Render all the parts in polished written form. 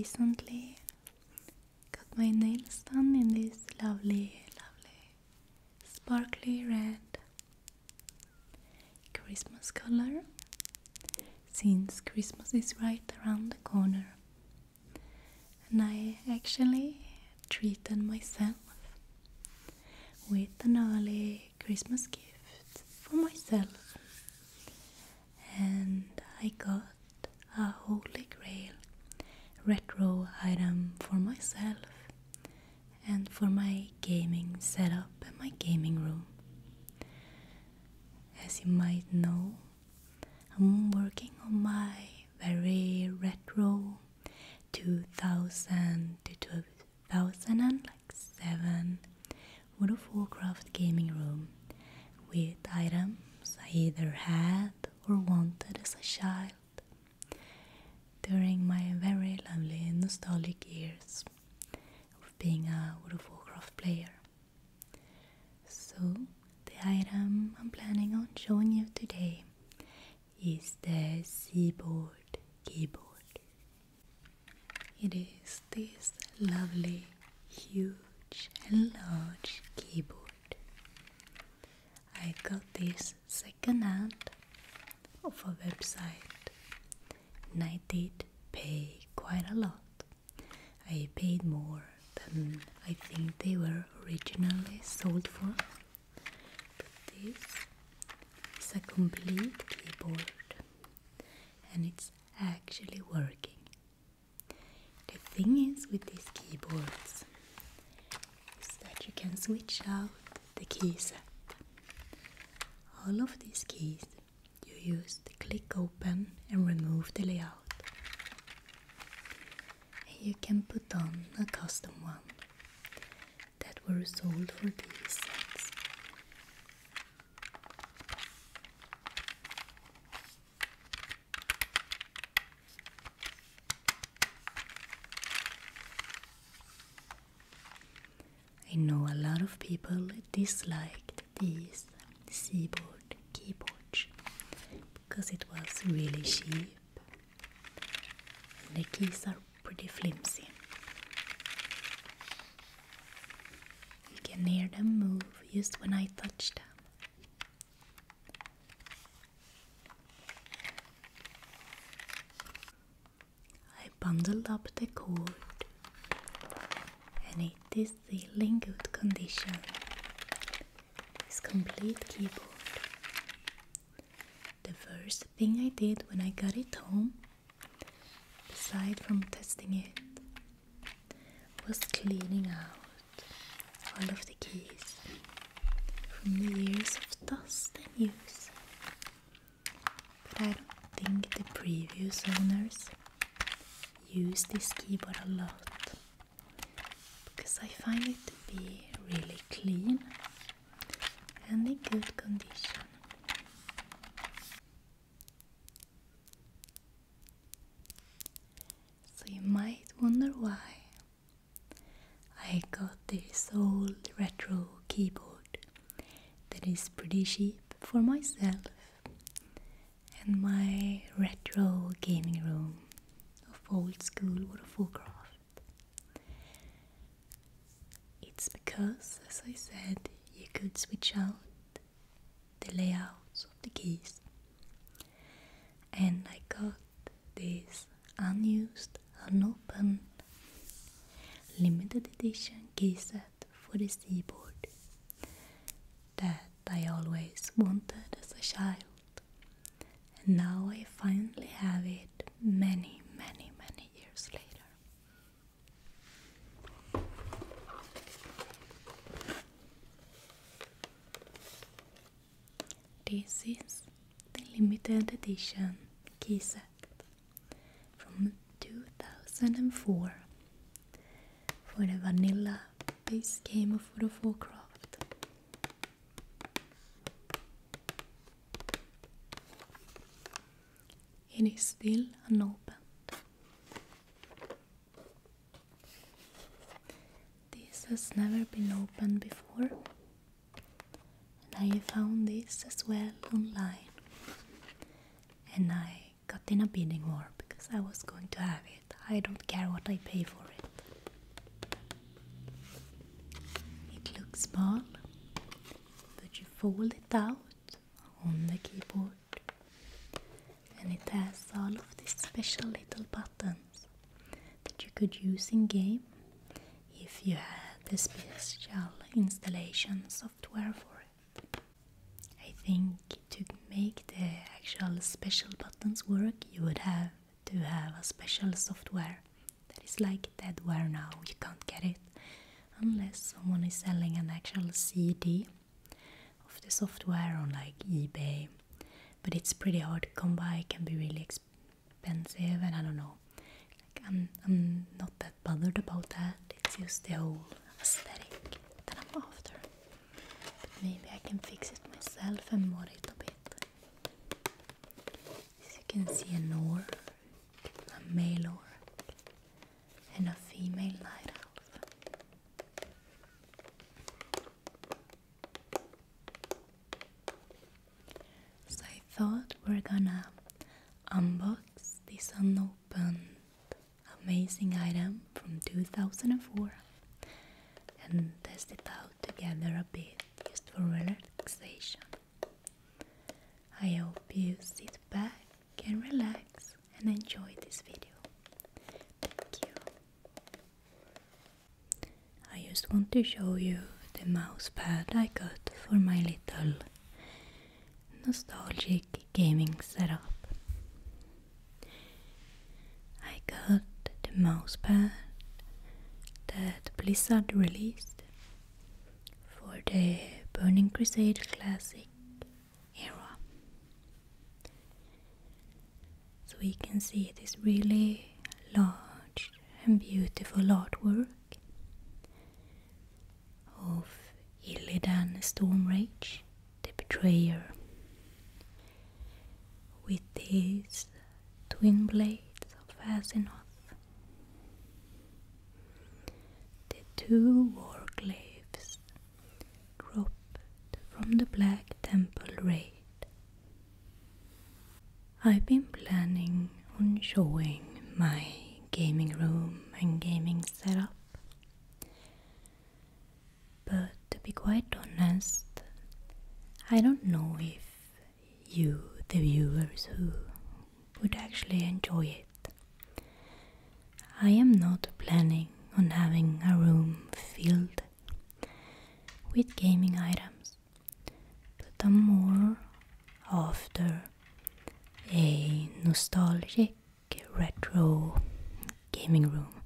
recently got my nails done in this lovely, lovely sparkly red Christmas color, since Christmas is right around the corner. And I actually treated myself with an early Christmas gift for myself, and I got a holy grail retro item for myself and for my gaming setup and my gaming room. As you might know, I'm working on my very retro 2000 to 2007 World of Warcraft gaming room with items I either had or wanted as a child during my very lovely nostalgic years of being a World of Warcraft player. So the item I'm planning on showing you today is the Zboard Keyboard. It is this lovely, huge and large keyboard. I got this second hand off a website, and I did pay quite a lot. I paid more than I think they were originally sold for. But this is a complete keyboard, and it's actually working. The thing is with these keyboards is that you can switch out the keyset. All of these keys you use to click open and remove the layout. And you can put on a custom one that were sold for these sets. I know a lot of people disliked these Zboard keyboards because it was really cheap and the keys are pretty flimsy. You can hear them move just when I touch them. I bundled up the cord, and it is still in good condition. This complete keyboard. The first thing I did when I got it home, aside from testing it, was cleaning out all of the keys from the years of dust and use. But I don't think the previous owners used this keyboard a lot, because I find it to be really clean and in good condition. So you might wonder why I got this old retro keyboard that is pretty cheap for myself and my retro gaming room of old school World of Warcraft. It's because, as I said, you could switch out the layouts of the keys, and I got this unused, unopened, limited edition keyset for the Zboard that I always wanted as a child, and now I finally have it many, many, many years later. This is the limited edition keyset from 2004 for the vanilla base game of World of Warcraft. It is still unopened. This has never been opened before, and I found this as well online, and I got in a bidding war because I was going to have it. I don't care what I pay for it. It looks small, but you fold it out on the keyboard and it has all of these special little buttons that you could use in game if you had the special installation software for it. I think to make the actual special buttons work, you would have to have a special software that is like deadware now. You can't get it unless someone is selling an actual CD of the software on like eBay. But it's pretty hard to come by, it can be really expensive, and I don't know. Like I'm not that bothered about that. It's just the whole aesthetic that I'm after. But maybe I can fix it myself and mod it a bit. As you can see, an orc, a male orc, and a female night elf. So I thought we're gonna unbox this unopened amazing item from 2004 and test it out together a bit, just for relaxation. I hope you sit back and relax and enjoy this video. Thank you. I just want to show you the mousepad I got for my little nostalgic gaming setup. I got the mousepad that Blizzard released for the Burning Crusade Classic era. So we can see this really large and beautiful artwork of Illidan Stormrage, the Betrayer, with his twin blades of Azeroth. The two warglaives dropped from the Black Temple raid. I've been planning on showing my gaming room and gaming setup, but to be quite honest, I don't know if you, the viewers, who would actually enjoy it. I am not planning on having a room filled with gaming items, but I'm more after a nostalgic retro gaming room.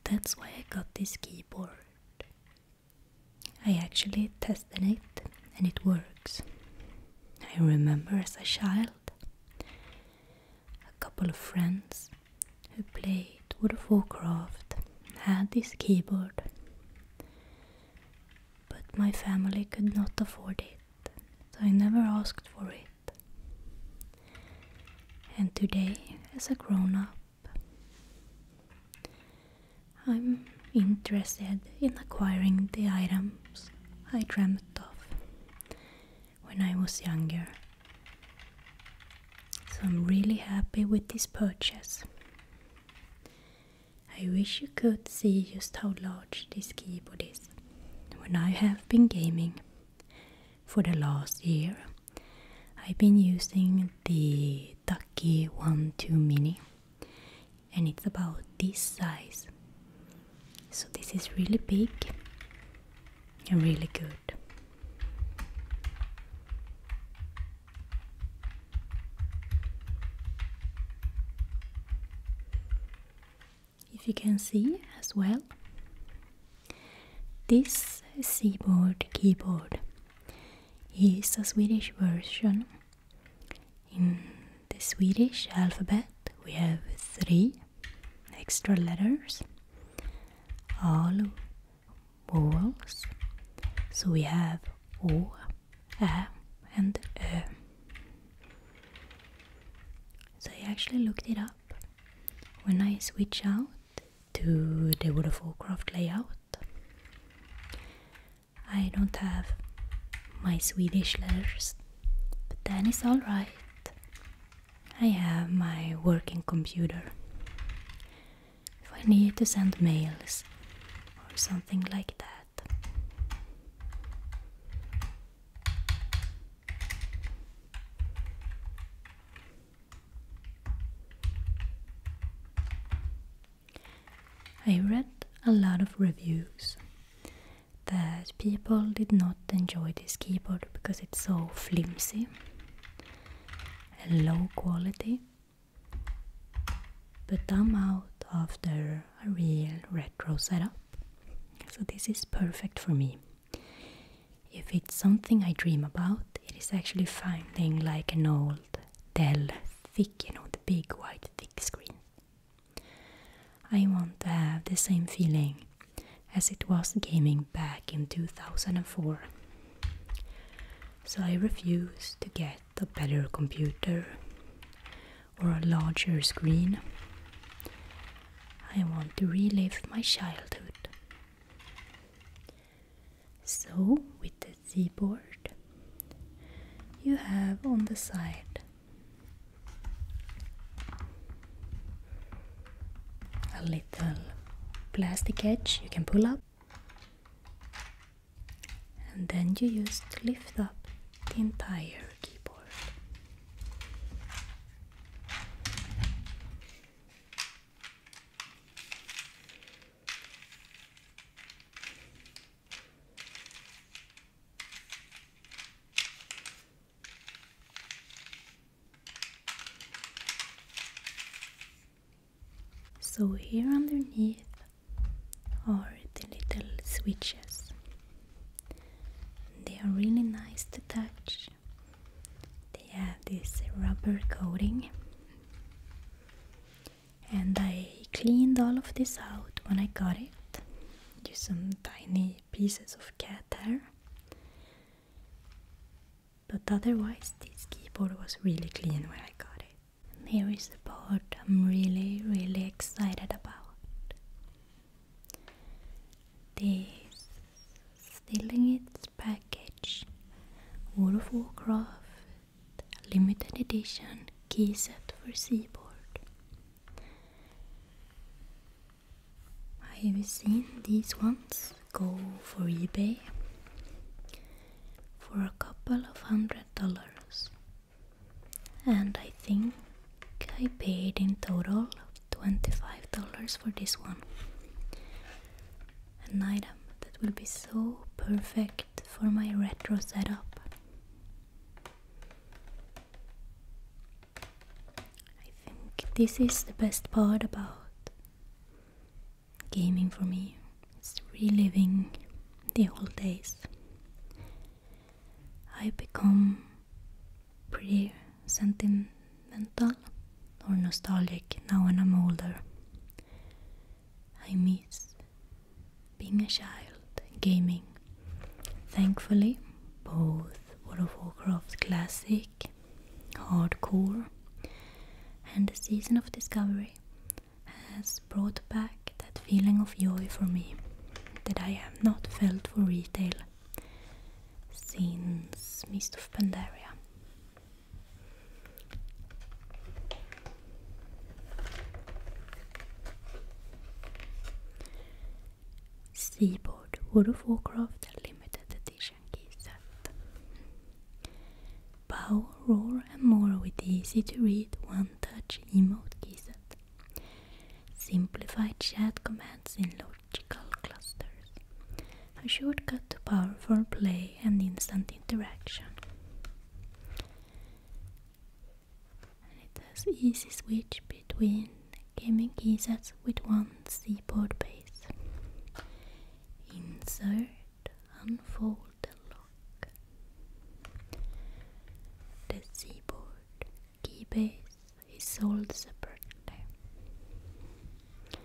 That's why I got this keyboard. I actually tested it and it works. I remember as a child, a couple of friends who played World of Warcraft had this keyboard, but my family could not afford it, so I never asked for it. And today, as a grown-up, I'm interested in acquiring the items I dreamt of when I was younger. So I'm really happy with this purchase. I wish you could see just how large this keyboard is. When I have been gaming for the last year, I've been using the Ducky 1-2 Mini, and it's about this size. So this is really big and really good. If you can see as well, this Zboard Keyboard is a Swedish version. In the Swedish alphabet we have 3 extra letters, all vowels. So we have O, Ä and Ö. So I actually looked it up. When I switch out to the World of Warcraft layout, I don't have my Swedish letters, but then it's alright. I have my working computer. If I need to send mails or something like that. I read a lot of reviews that people did not enjoy this keyboard because it's so flimsy and low quality, but I'm out after a real retro setup, so this is perfect for me. If it's something I dream about, it is actually finding like an old Dell thick, the big white thick screen. I want to have the same feeling as it was gaming back in 2004. So I refuse to get a better computer or a larger screen. I want to relive my childhood. So with the Zboard, you have on the side a little plastic edge you can pull up, and then you just lift up the entire keyboard. So here underneath are the little switches. They are really nice to touch. They have this rubber coating, and I cleaned all of this out when I got it. Just some tiny pieces of cat hair. But otherwise this keyboard was really clean when I got it. And here is the part I'm really excited about. This, still in its package, World of Warcraft limited edition keyset for Zboard. I have seen these ones go for eBay for a couple of $100, and I think I paid in total $25 for this one. An item that will be so perfect for my retro setup. I think this is the best part about gaming for me. It's reliving the old days. I become pretty sentimental or nostalgic now when I'm older. I miss being a child, gaming. Thankfully, both World of Warcraft Classic, Hardcore, and the Season of Discovery has brought back that feeling of joy for me that I have not felt for retail since Mist of Pandaria. Zboard World of Warcraft limited edition keyset. Power, roar and more with easy to read one-touch emote keyset. Simplified chat commands in logical clusters. A shortcut to powerful play and instant interaction. And it has easy switch between gaming keysets with one Zboard base. Insert, unfold and lock. The Zboard key base is sold separately. You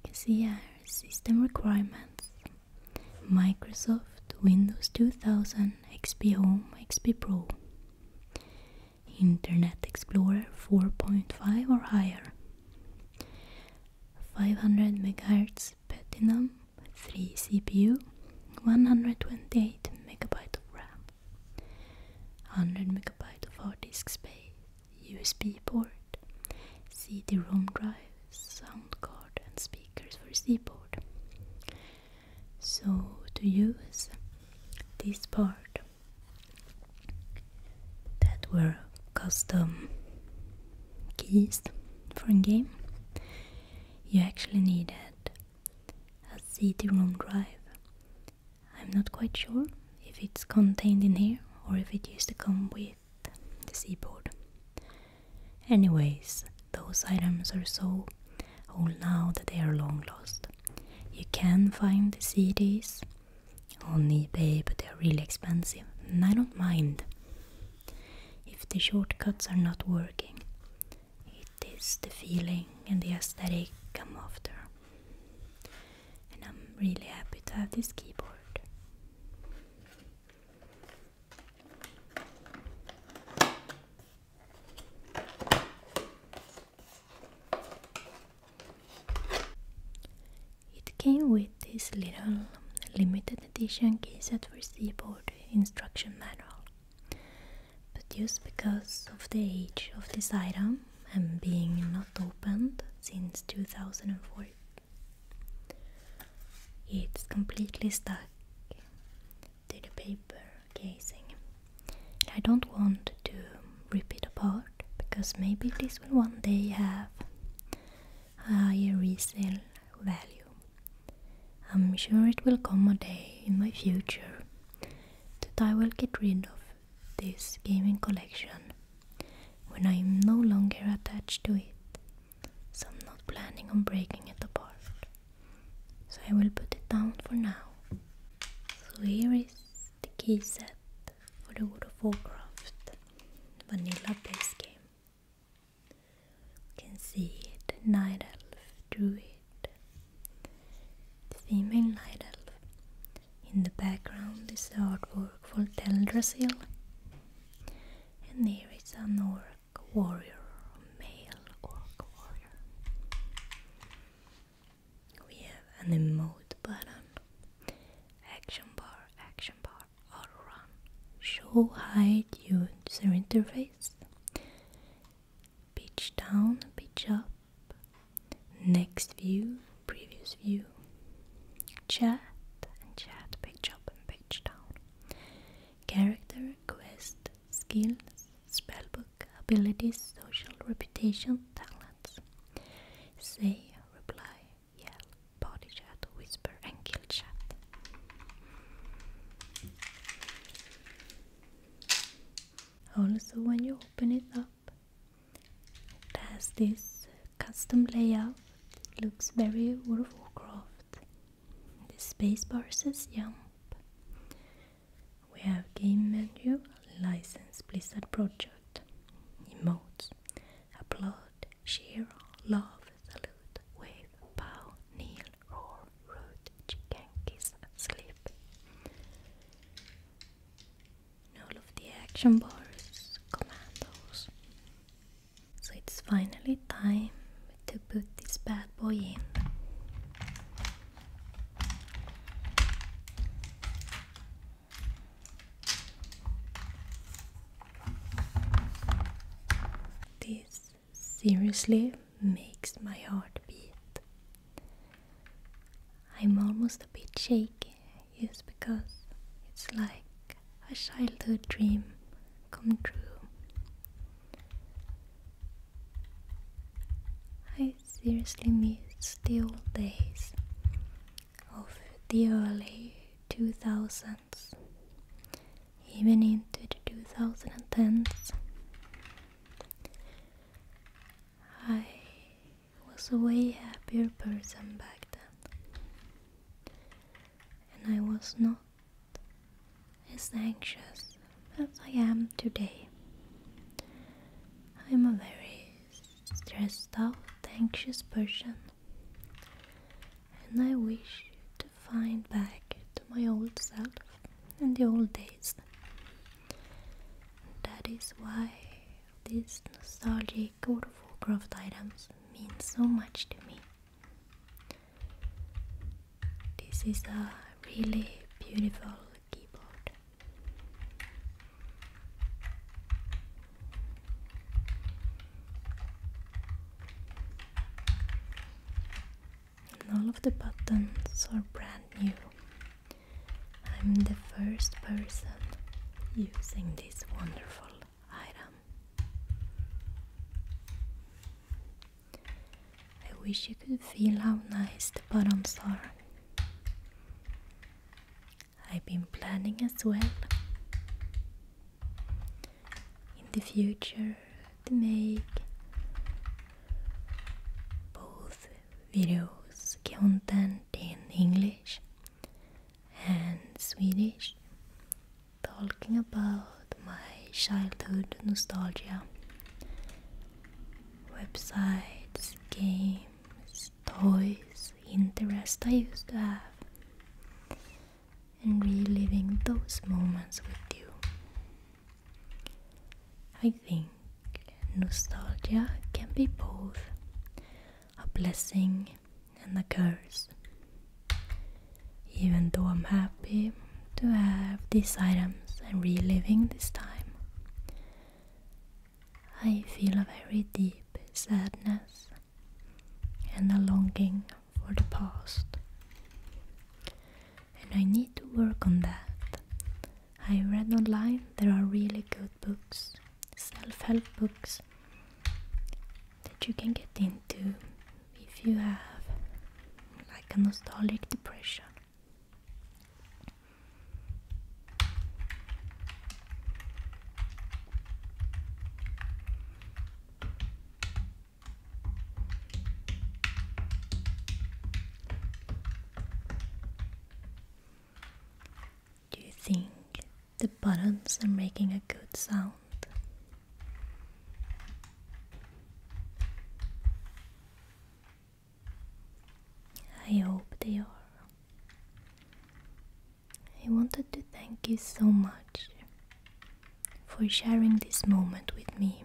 can see here system requirements: Microsoft Windows 2000, XP Home, XP Pro, Internet Explorer 4.5 or higher, 500 MHz Platinum, 3 CPU, 128 MB of RAM, 100 MB of hard disk space, USB port, CD-ROM drive, sound card and speakers for Zboard. So to use this part that were custom keys for a game, you actually needed a CD-ROM drive. I'm not quite sure if it's contained in here or if it used to come with the Zboard. Anyways, those items are so old now that they are long lost. You can find the CDs on eBay, but they're really expensive, and I don't mind if the shortcuts are not working. It is the feeling and the aesthetic I'm after, and I'm really happy to have this keyboard. Came with this little limited edition Keyset for Zboard instruction manual, but just because of the age of this item and being not opened since 2004, it's completely stuck to the paper casing. I don't want to rip it apart because maybe this will one day have a higher resale value. I'm sure it will come a day in my future that I will get rid of this gaming collection when I am no longer attached to it, so I'm not planning on breaking it apart. So I will put it down for now. So here is the key set for the World of Warcraft vanilla base game. You can see the Night Elf Druid, female Night Elf. In the background is the artwork for Teldrassil, and here is an orc warrior, male orc warrior. We have an emote button, action bar, auto run, show hide user interface, pitch down, pitch up, next view, previous view, chat and chat, page up and page down, character, quest, skills, spellbook, abilities, social, reputation, talents, say, reply, yell, body chat, whisper and kill chat. Also, when you open it up, it has this custom layout. It looks very World of Warcraft. The spacebar says jump. We have game menu, license, Blizzard project, emotes, applaud, cheer, love, salute, wave, bow, kneel, roar, root, chicken, kiss, sleep. And all of the action bars, commandos. So it's finally time to put this bad boy in. This seriously makes my heart beat. I'm almost a bit shaky just because it's like a childhood dream come true. I seriously miss the old days of the early 2000s, even into the 2010s. I was a way happier person back then, and I was not as anxious as I am today. I'm a very stressed out, anxious person, and I wish to find back to my old self and the old days. That is why these nostalgic World of Warcraft items mean so much to me. This is a really beautiful keyboard. the buttons are brand new. I'm the first person using this wonderful item. I wish you could feel how nice the buttons are. I've been planning as well in the future to make both videos content in English and Swedish, talking about my childhood nostalgia, websites, games, toys, interests I used to have, and reliving those moments with you. I think nostalgia can be both a blessing and a curse. Even though I'm happy to have these items and reliving this time, I feel a very deep sadness and a longing for the past. And I need to work on that. I read online there are really good books, self-help books, that you can get into if you have like a nostalgic depression. Do you think the buttons are making a good sound? I hope they are. I wanted to thank you so much for sharing this moment with me.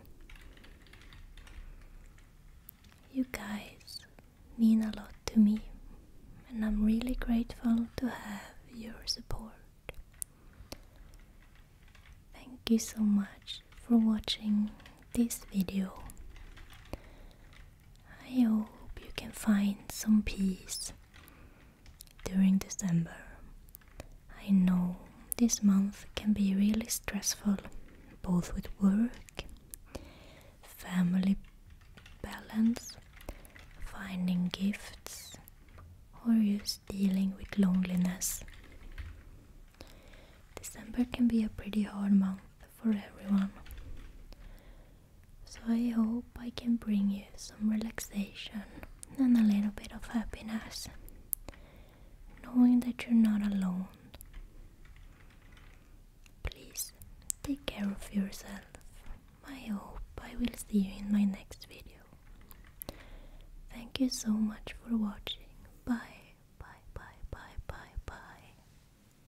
You guys mean a lot to me, and I'm really grateful to have your support. Thank you so much for watching this video. I hope you can find some peace during December. I know this month can be really stressful, both with work, family balance, finding gifts, or just dealing with loneliness. December can be a pretty hard month for everyone. So I hope I can bring you some relaxation and a little bit of happiness, knowing that you're not alone. Please take care of yourself. I hope I will see you in my next video. Thank you so much for watching. Bye.